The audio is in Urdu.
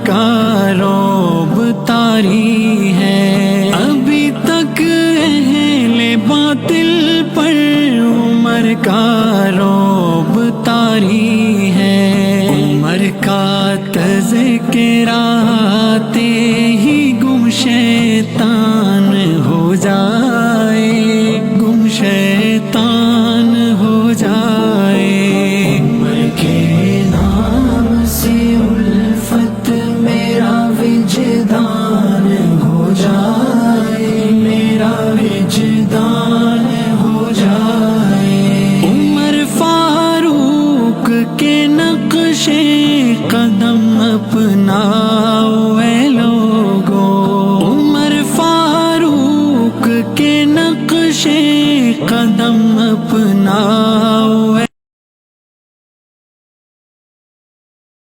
کا رعب طاری ہے، ابھی تک اہل باطل پر عمر کا رعب طاری ہے، عمر کا تذکرہ آتے ہی گم شیطان ہو جائے، گم شیطان ہو جائے، عمر کے نام سے الفت میرا وجدان ہو جائے، میرا وجدان ہو جائے، عمر فاروق کے نقش قدم اپنا